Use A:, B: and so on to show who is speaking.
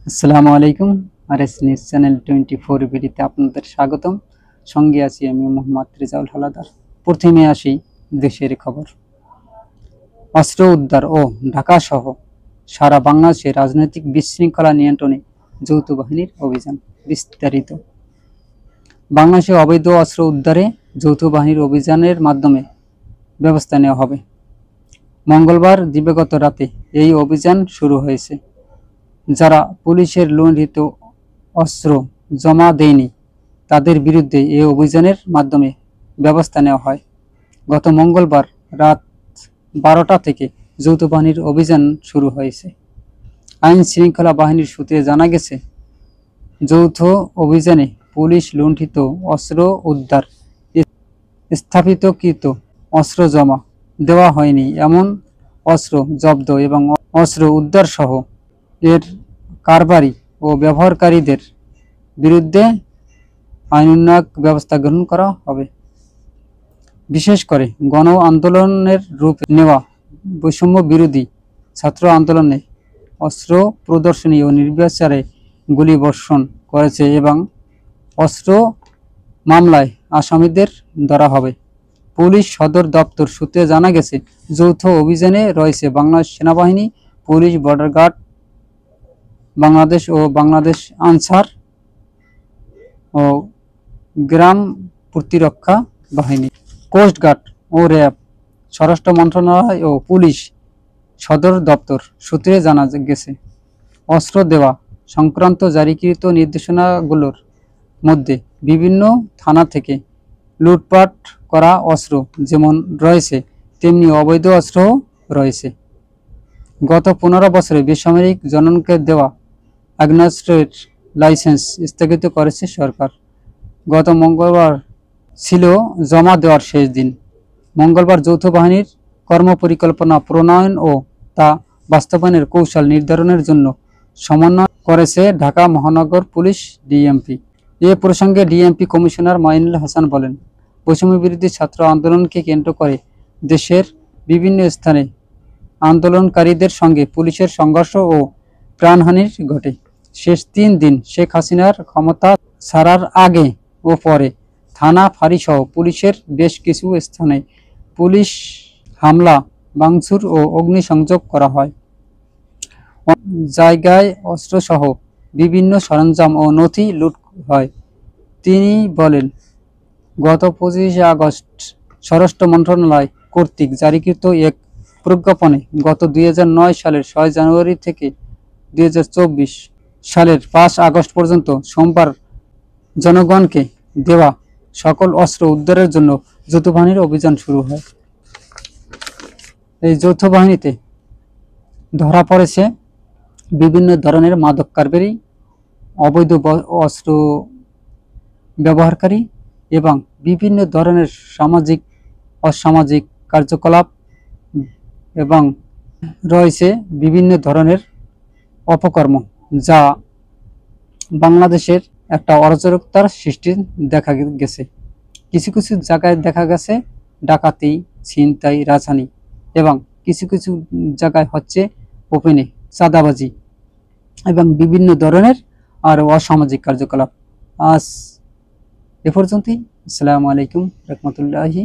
A: আসসালামু আলাইকুম। RS news channel 24 ভিডিওতে আপনাদের স্বাগতম। সঙ্গে আছি আমি মোহাম্মদ রেজাউল হালাদার। প্রথমে আসি দেশের খবর। অস্ত্র উদ্ধার ও ঢাকা সহ সারা বাংলাদেশে রাজনৈতিক বিশৃঙ্খলা নিয়ন্ত্রণে যৌথ বাহিনীর অভিযান। বিস্তারিত। বাংলাদেশে অবৈধ অস্ত্র উদ্ধারে যৌথ বাহিনীর অভিযানের মাধ্যমে ব্যবস্থা নেওয়া হবে। মঙ্গলবার দিবাগত রাতে এই অভিযান শুরু হয়েছে। যারা পুলিশের লুণ্ঠিত অস্ত্র জমা দেয়নি তাদের বিরুদ্ধে এই অভিযানের মাধ্যমে ব্যবস্থা নেওয়া হয়। গত মঙ্গলবার রাত 12টা থেকে যৌথ বাহিনীর অভিযান শুরু হয়েছে। আইন শৃঙ্খলা বাহিনীর সূত্রে জানা গেছে, যৌথ অভিযানে পুলিশ লুণ্ঠিত অস্ত্র উদ্ধার, স্থাপিতকৃত অস্ত্র জমা দেওয়া হয়নি এমন অস্ত্র জব্দ এবং অস্ত্র উদ্ধার সহ এর কারবারি ও ব্যবহারকারীদের বিরুদ্ধে আইনানুগ ব্যবস্থা গ্রহণ করা হবে। বিশেষ করে গণ আন্দোলনের রূপ নেওয়া বৈষম্য বিরোধী ছাত্র আন্দোলনে অস্ত্র প্রদর্শনী ও নির্বিচারে গুলিবর্ষণ করেছে এবং অস্ত্র মামলায় আসামিদের ধরা হবে। পুলিশ সদর দপ্তর সূত্রে জানা গেছে, যৌথ অভিযানে রয়েছে বাংলাদেশ সেনাবাহিনী, পুলিশ, বর্ডার গার্ড বাংলাদেশ ও বাংলাদেশ আনসার ও গ্রাম প্রতিরক্ষা বাহিনী, কোস্টগার্ড ও র্যাব, স্বরাষ্ট্র মন্ত্রণালয় ও পুলিশ সদর দপ্তর সূত্রে জানা গেছে, অস্ত্র দেওয়া সংক্রান্ত জারিকৃত নির্দেশনাগুলোর মধ্যে বিভিন্ন থানা থেকে লুটপাট করা অস্ত্র যেমন রয়েছে, তেমনি অবৈধ অস্ত্রও রয়েছে। গত 15 বছরে বেসামরিক জনগণকে দেওয়া আগ্নেয়াস্ত্রের লাইসেন্স স্থগিত করেছে সরকার। গত মঙ্গলবার ছিল জমা দেওয়ার শেষ দিন। মঙ্গলবার যৌথ বাহিনীর কর্মপরিকল্পনা প্রণয়ন ও তা বাস্তবায়নের কৌশল নির্ধারণের জন্য সমন্বয় করেছে ঢাকা মহানগর পুলিশ ডিএমপি। এ প্রসঙ্গে ডিএমপি কমিশনার মাইনুল হাসান বলেন, বৈষম্য বিরোধী ছাত্র আন্দোলনকে কেন্দ্র করে দেশের বিভিন্ন স্থানে আন্দোলনকারীদের সঙ্গে পুলিশের সংঘর্ষ ও প্রাণহানি ঘটে। শেষ 3 দিন শেখ হাসিনার ক্ষমতা ছাড়ার আগে ও পরে থানা ফাঁড়িসহ পুলিশের বেশ কিছু স্থানে পুলিশ হামলা, ভাঙচুর ও অগ্নিসংযোগ করা হয়। জায়গায় অস্ত্রসহ বিভিন্ন সরঞ্জাম ও নথি লুট হয়। তিনি বলেন, গত 25 আগস্ট স্বরাষ্ট্র মন্ত্রণালয় কর্তৃক জারিকৃত এক প্রজ্ঞাপনে গত 2009 সালের 6 জানুয়ারি থেকে 2024 সালের 5 আগস্ট পর্যন্ত সোমবার জনগণকে দেওয়া সকল অস্ত্র উদ্ধারের জন্য যৌথ বাহিনীর অভিযান শুরু হয়। এই যৌথ বাহিনীতে ধরা পড়েছে বিভিন্ন ধরনের মাদক কারবারি, অবৈধ অস্ত্র ব্যবহারকারী এবং বিভিন্ন ধরনের সামাজিক অসামাজিক কার্যকলাপ এবং রয়েছে বিভিন্ন ধরনের অপকর্ম, যা বাংলাদেশের একটা অরাজকতার সৃষ্টি দেখা গেছে। কিছু কিছু জায়গায় দেখা গেছে ডাকাতি, ছিনতাই, রাজহানি এবং কিছু কিছু জায়গায় হচ্ছে ওপেনে চাঁদাবাজি এবং বিভিন্ন ধরনের আর অসামাজিক কার্যকলাপ। আজ এ পর্যন্তই। আসসালামু আলাইকুম রহমতুল্লাহি।